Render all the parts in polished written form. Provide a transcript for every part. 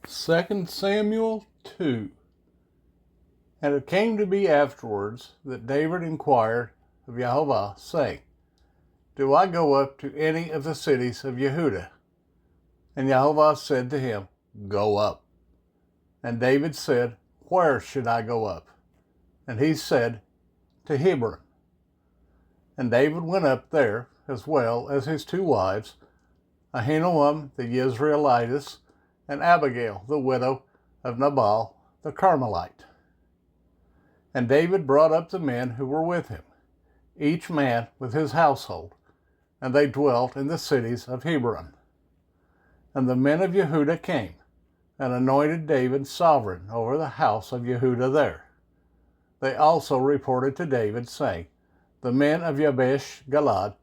2Samuel 2. And it came to be afterwards that David inquired of Jehovah, saying, Do I go up to any of the cities of Yehudah? And Jehovah said to him, Go up. And David said, Where should I go up? And he said, To Hebron. And David went up there, as well as his two wives, Ahinoam the Jezreelitess, and Abigail, the widow of Nabal the Carmelite. And David brought up the men who were with him, each man with his household, and they dwelt in the cities of Hebron. And the men of Yehudah came, and anointed David sovereign over the house of Yehudah there. They also reported to David, saying, The men of Jabesh Galad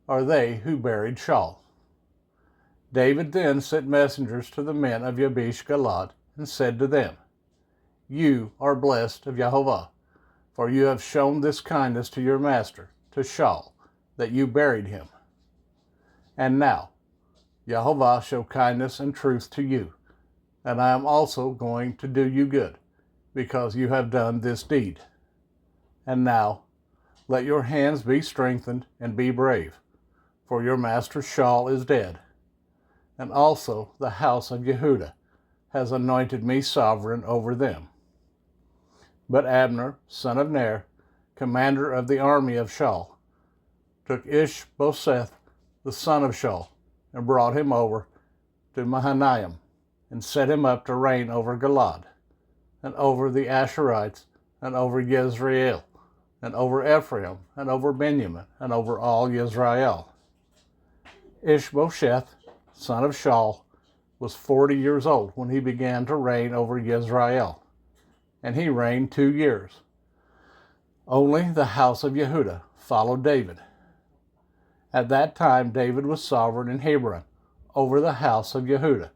are they who buried Shaul. David then sent messengers to the men of Jabesh Galad, and said to them, You are blessed of Jehovah, for you have shown this kindness to your master, to Shaul, that you buried him. And now, Jehovah show kindness and truth to you, and I am also going to do you good, because you have done this deed. And now, let your hands be strengthened and be brave, for your master Shaul is dead, and also the house of Yehudah has anointed me sovereign over them. But Abner, son of Ner, commander of the army of Shaul, took Ishbosheth, the son of Shaul, and brought him over to Mahanaim, and set him up to reign over Gilad, and over the Asherites, and over Jezreel, and over Ephraim, and over Benjamin, and over all Israel. Ishbosheth, son of Shaul, was 40 years old when he began to reign over Israel, and he reigned 2 years. Only the house of Yehudah followed David. At that time David was sovereign in Hebron over the house of Yehudah,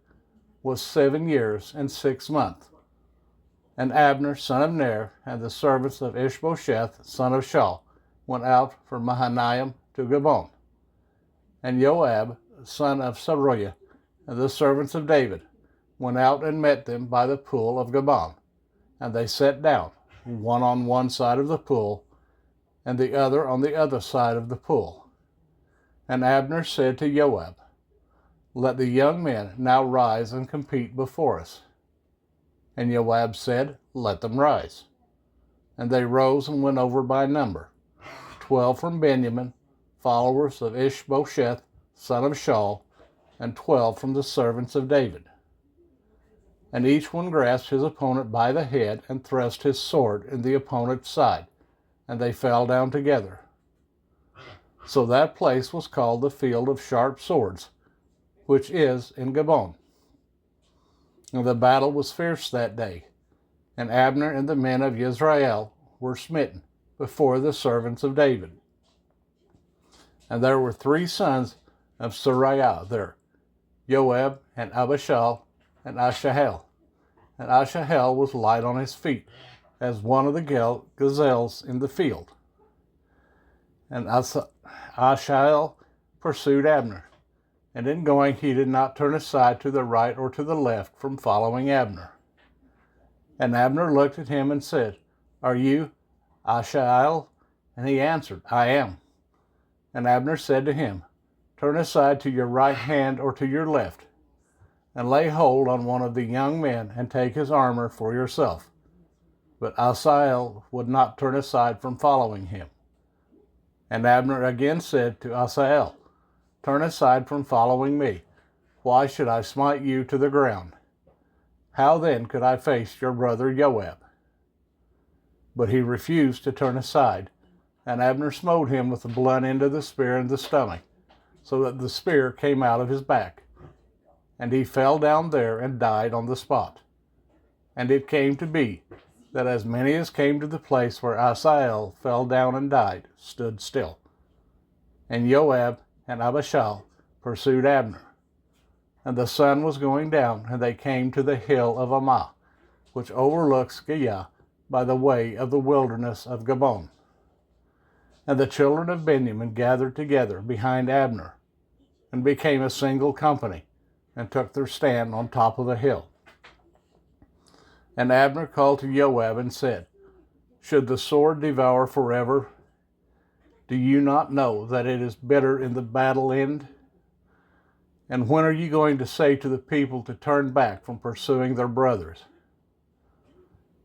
was 7 years and 6 months. And Abner, son of Ner, and the servants of Ishbosheth, son of Shaul, went out from Mahanaim to Gabon. And Joab, son of Zeruiah, and the servants of David, went out and met them by the pool of Gabon. And they sat down, one on one side of the pool, and the other on the other side of the pool. And Abner said to Joab, Let the young men now rise and compete before us. And Joab said, Let them rise. And they rose and went over by number, 12 from Benjamin, followers of Ishbosheth, son of Shaul, and 12 from the servants of David. And each one grasped his opponent by the head and thrust his sword in the opponent's side, and they fell down together. So that place was called the Field of Sharp Swords, which is in Gabon. And the battle was fierce that day, and Abner and the men of Israel were smitten before the servants of David. And there were 3 sons of Zeruiah there, Joab and Abishai and Asahel. And Asahel was light on his feet, as one of the gazelles in the field. And Asahel pursued Abner, and in going he did not turn aside to the right or to the left from following Abner. And Abner looked at him and said, Are you Asahel? And he answered, I am. And Abner said to him, Turn aside to your right hand or to your left, and lay hold on one of the young men, and take his armor for yourself. But Asahel would not turn aside from following him. And Abner again said to Asahel, Turn aside from following me. Why should I smite you to the ground? How then could I face your brother Joab? But he refused to turn aside, and Abner smote him with the blunt end of the spear in the stomach, so that the spear came out of his back. And he fell down there and died on the spot. And it came to be that as many as came to the place where Asahel fell down and died stood still. And Joab and Abishai pursued Abner. And the sun was going down, and they came to the hill of Ammah, which overlooks Giah by the way of the wilderness of Gabon. And the children of Benjamin gathered together behind Abner, and became a single company, and took their stand on top of the hill. And Abner called to Joab and said, Should the sword devour forever? Do you not know that it is bitter in the battle end? And when are you going to say to the people to turn back from pursuing their brothers?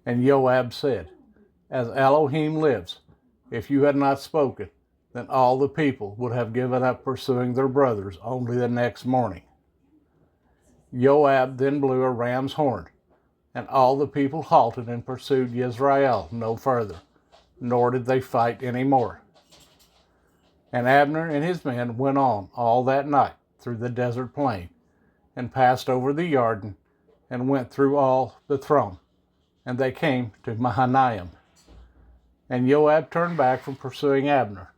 And Joab said, As Elohim lives, if you had not spoken, then all the people would have given up pursuing their brothers only the next morning. Joab then blew a ram's horn, and all the people halted and pursued Yisrael no further, nor did they fight any more. And Abner and his men went on all that night through the desert plain, and passed over the Jordan, and went through all the throne, and they came to Mahanaim. And Joab turned back from pursuing Abner,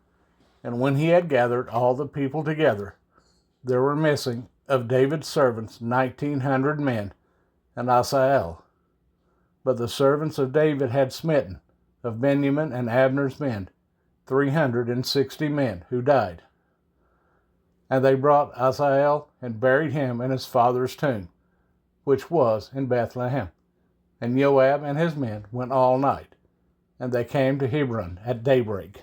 and when he had gathered all the people together, there were missing of David's servants 1,900 men, and Asahel. But the servants of David had smitten of Benjamin and Abner's men 360 men who died. And they brought Asahel and buried him in his father's tomb, which was in Bethlehem. And Joab and his men went all night, and they came to Hebron at daybreak.